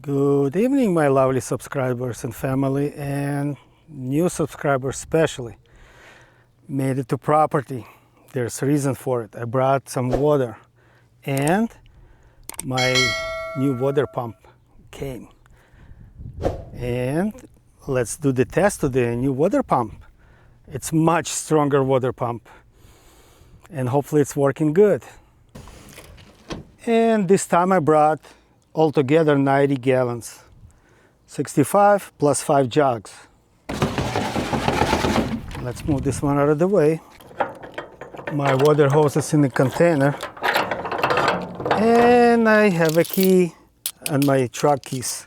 Good evening, my lovely subscribers and family, and new subscribers especially. Made it to property. There's a reason for it. I brought some water and my new water pump came. And let's do the test of the new water pump. It's much stronger water pump and hopefully it's working good. And this time I brought altogether 90 gallons, 65 plus 5 jugs. Let's move this one out of the way. My water hose is in the container, and I have a key and my truck keys.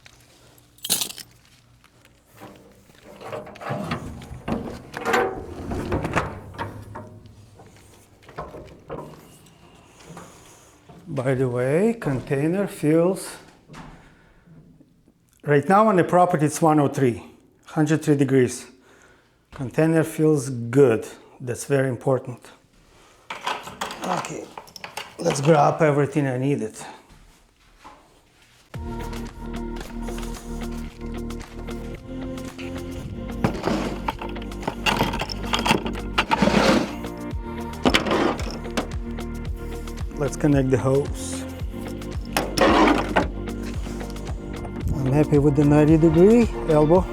By the way, container feels, right now on the property it's 103 degrees. Container feels good. That's very important. Okay, let's grab everything I needed. Let's connect the hose. I'm happy with the 90-degree elbow.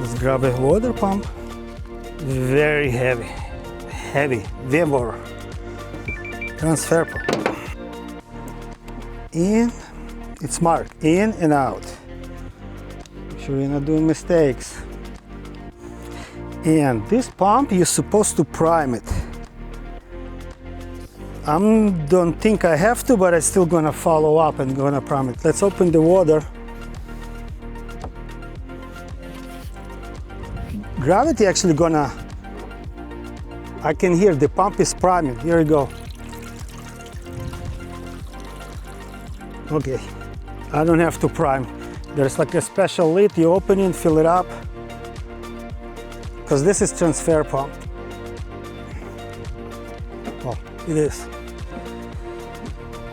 Let's grab a water pump. Very heavy. Vervoer transfer pump. In, it's marked in and out. Make sure you're not doing mistakes. And this pump, you're supposed to prime it. I don't think I have to, but I'm still gonna follow up and gonna prime it. Let's open the water. Gravity actually gonna, I can hear the pump is priming. Here we go. Okay, I don't have to prime. There's like a special lid, you open it, fill it up. Because this is transfer pump. Oh, it is.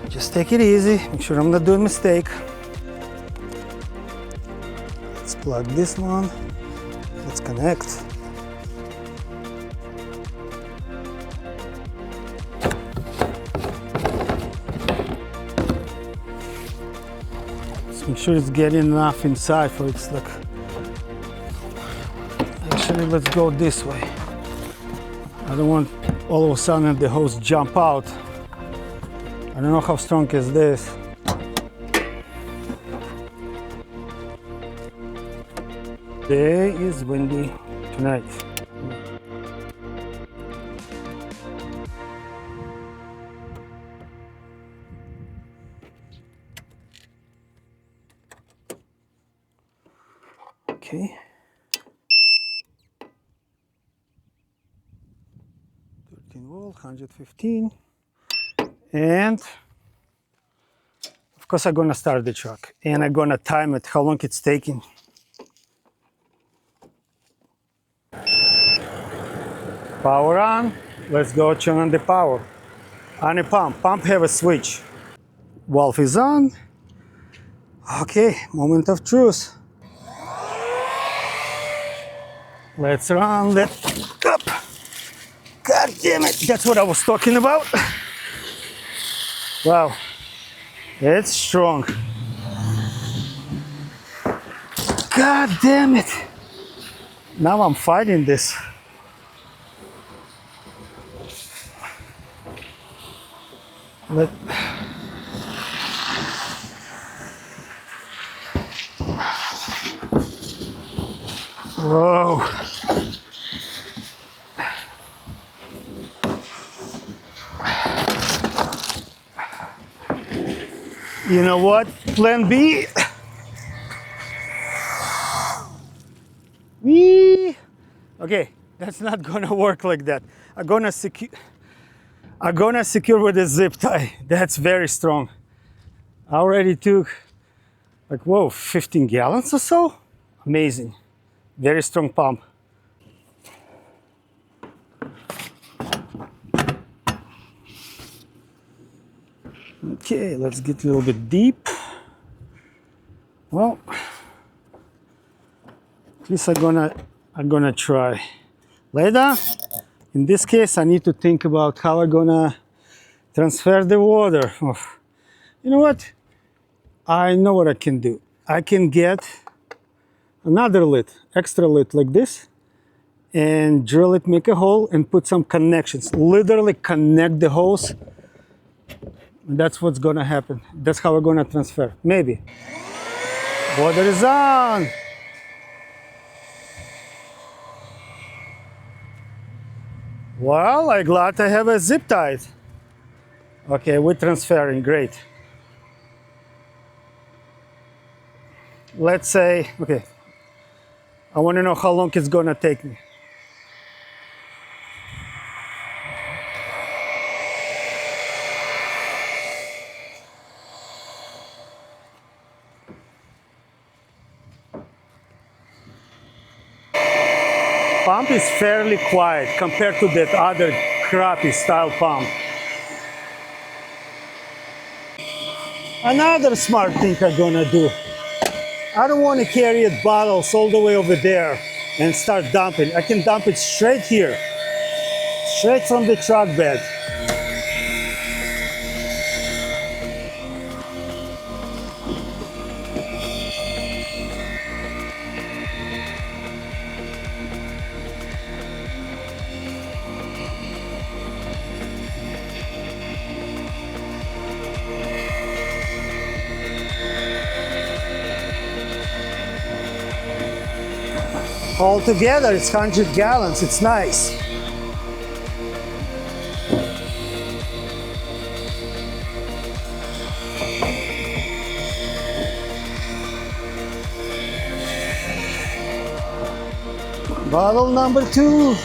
Just take it easy, make sure I'm not doing a mistake. Let's plug this one. Let's connect. Let's make sure it's getting enough inside for it's like. Actually, let's go this way. I don't want all of a sudden the hose jump out. I don't know how strong is this. Day is windy tonight. Okay. 13 volt, 115. And of course I'm gonna start the truck and I'm gonna time it, how long it's taking. Power on. Let's go turn on the power. On the pump. Pump have a switch. Valve is on. Okay, moment of truth. Let's run that up. God damn it, that's what I was talking about. Wow, it's strong. God damn it. Now I'm fighting this. Whoa. You know what? Plan B. Whee! Okay, That's not gonna work like that. I'm gonna secure with a zip tie. That's very strong. I already took like, whoa, 15 gallons or so? Amazing. Very strong pump. Okay, let's get a little bit deep. Well, at least I'm gonna try. Later, in this case, I need to think about how I'm gonna transfer the water. Oh, you know what? I know what I can do. I can get another lid, extra lid like this, and drill it, make a hole, and put some connections. Literally connect the hose. And that's what's gonna happen. That's how we're gonna transfer. Maybe. Water is on. Well, I'm glad I have a zip tied. Okay, we're transferring, great. Let's say, okay, I wanna know how long it's gonna take me. Pump is fairly quiet compared to that other crappy style pump. Another smart thing I'm gonna do. I don't want to carry bottles all the way over there and start dumping. I can dump it straight here, straight from the truck bed. Altogether, it's 100 gallons. It's nice. Bottle number 2.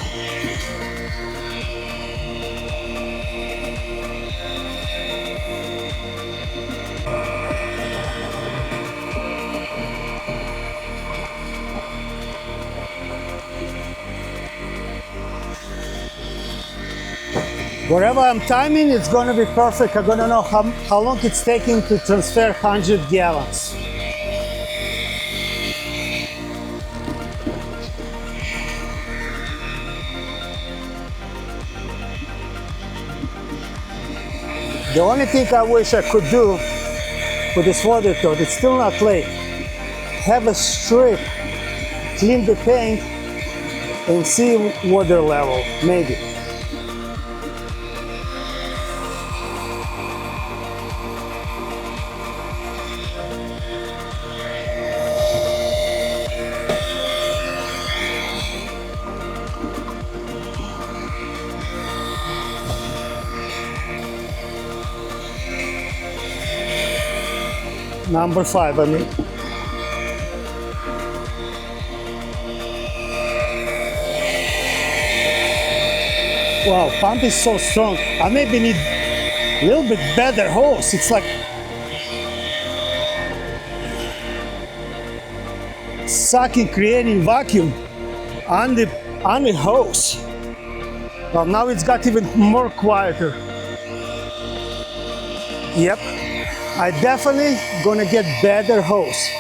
Wherever I'm timing, it's gonna be perfect. I'm gonna know how long it's taking to transfer 100 gallons. The only thing I wish I could do with this water tote, it's still not late, have a strip, clean the paint, and see water level, maybe. Number 5, I mean. Wow, pump is so strong. I maybe need a little bit better hose. It's like sucking, creating vacuum on the hose. Well, now it's got even more quieter. Yep, I definitely gonna get better hose.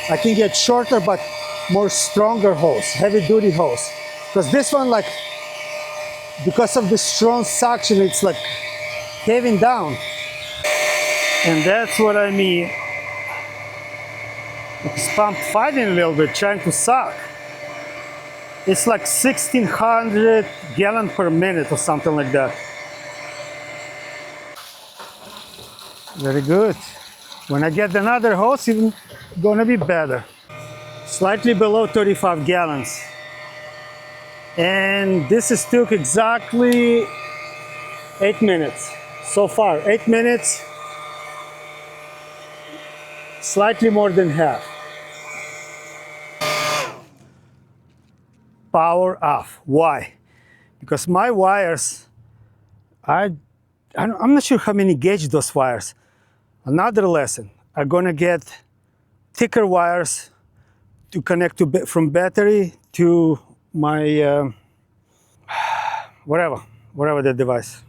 I can get shorter but more stronger hose, heavy duty hose. Because this one, like, because of the strong suction, it's like caving down. And that's what I mean. It's pump fighting a little bit, trying to suck. It's like 1,600 gallons per minute or something like that. Very good. When I get another hose, it's gonna be better. Slightly below 35 gallons. And this took exactly 8 minutes. So far, 8 minutes, slightly more than half. power off. Why? Because my wires, I'm not sure how many gauge those wires. Another lesson, I'm gonna get thicker wires to connect to from battery to my whatever the device.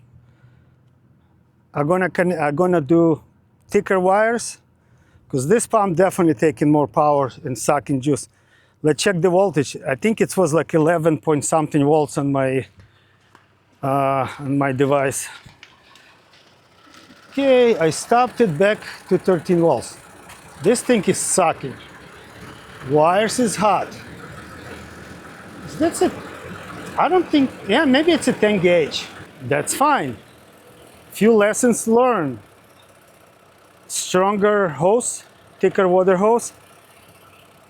I'm gonna do thicker wires because this pump definitely taking more power and sucking juice. Let's check the voltage. I think it was like 11 point something volts on my device. Okay, I stopped it back to 13 volts. This thing is sucking. Wires is hot. That's it. I don't think, yeah, maybe it's a 10 gauge. That's fine. Few lessons learned. Stronger hose, thicker water hose,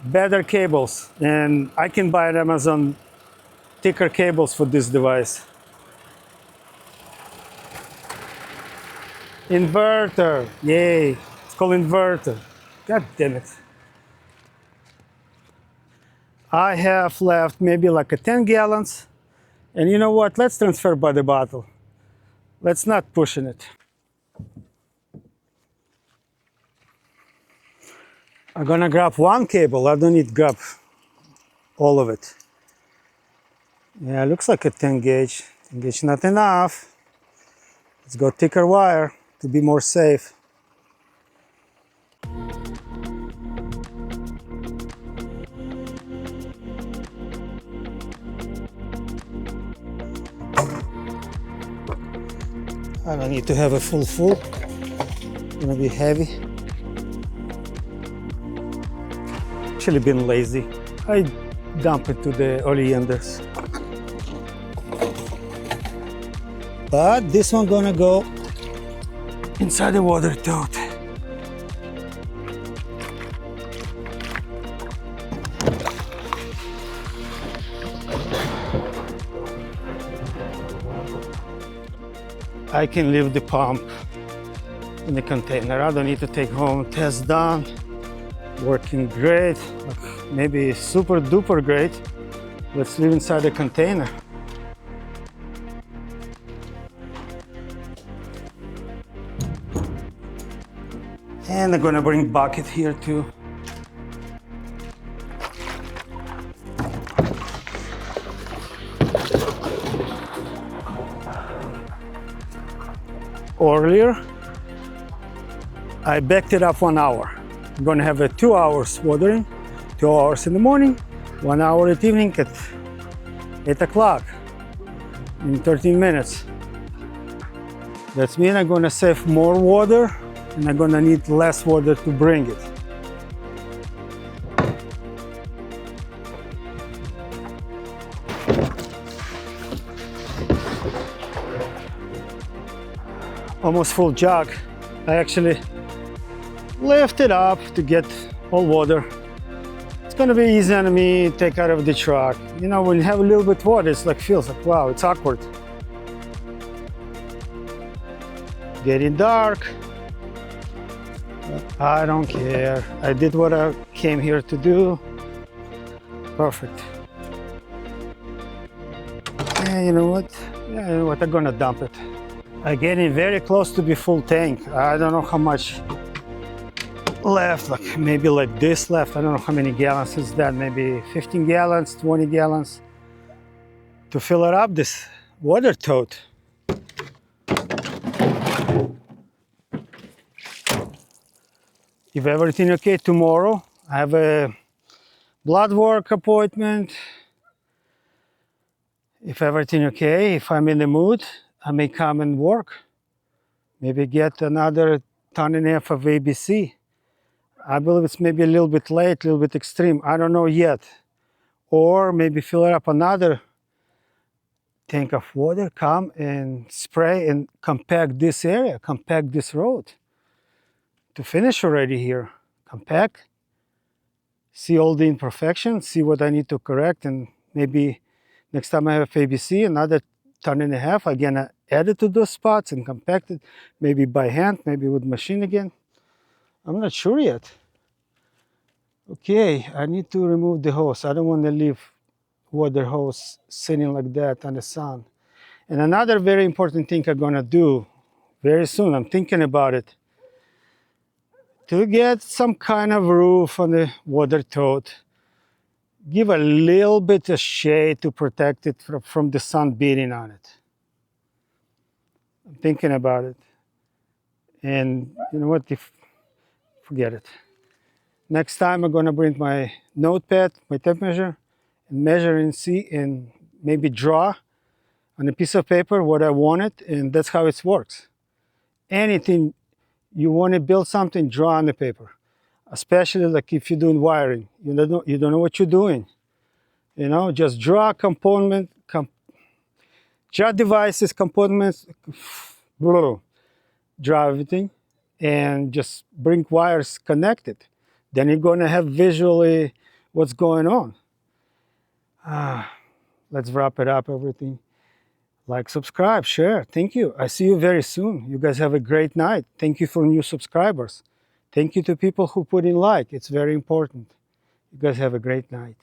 better cables. And I can buy at Amazon thicker cables for this device. Inverter, yay. It's called inverter. God damn it. I have left maybe like a 10 gallons. And you know what? Let's transfer by the bottle. Let's not pushing it. I'm gonna grab one cable. I don't need to grab all of it. Yeah, looks like a 10 gauge. 10 gauge not enough. Let's go thicker wire to be more safe. I don't need to have a full. It's gonna be heavy. Actually been lazy. I dump it to the oleanders. But this one gonna go inside the water tote. I can leave the pump in the container. I don't need to take home. Test done. Working great. Maybe super duper great. Let's leave inside the container. And I'm gonna bring bucket here too. Earlier, I backed it up 1 hour. I'm gonna have 2 hours watering, 2 hours in the morning, 1 hour at evening at 8 o'clock in 13 minutes. That means I'm gonna save more water and I'm gonna need less water to bring it. Almost full jug. I actually lift it up to get all water. It's gonna be easy on me, take out of the truck. You know, when you have a little bit of water, it's like, feels like, wow, it's awkward. Getting dark. I don't care. I did what I came here to do. Perfect. And you know what? Yeah, you know what? I'm gonna dump it. I'm getting very close to be full tank. I don't know how much left, like maybe like this left. I don't know how many gallons is that, maybe 15 gallons, 20 gallons to fill it up, this water tote. If everything okay, tomorrow I have a blood work appointment. If everything okay, if I'm in the mood, I may come and work. Maybe get another 1.5 tons of ABC. I believe it's maybe a little bit late, a little bit extreme. I don't know yet. Or maybe fill up another tank of water, come and spray and compact this area, compact this road. To finish already here. Compact, see all the imperfections, see what I need to correct, and maybe next time I have ABC, another 1.5 tons, again, add it to those spots and compact it, maybe by hand, maybe with machine again. I'm not sure yet. Okay, I need to remove the hose. I don't want to leave water hose sitting like that on the sun. And another very important thing I'm gonna do very soon, I'm thinking about it, to get some kind of roof on the water tote, give a little bit of shade to protect it from the sun beating on it. I'm thinking about it. And you know what, forget it. Next time I'm gonna bring my notepad, my tape measure, and measure and see and maybe draw on a piece of paper what I wanted, and that's how it works. Anything you want to build something, draw on the paper. Especially like if you're doing wiring, you don't know what you're doing. You know, just draw component, draw devices, components, draw everything, and just bring wires connected. Then you're going to have visually what's going on. Let's wrap it up, everything. Like, subscribe, share. Thank you. I see you very soon. You guys have a great night. Thank you for new subscribers. Thank you to people who put in like. It's very important. You guys have a great night.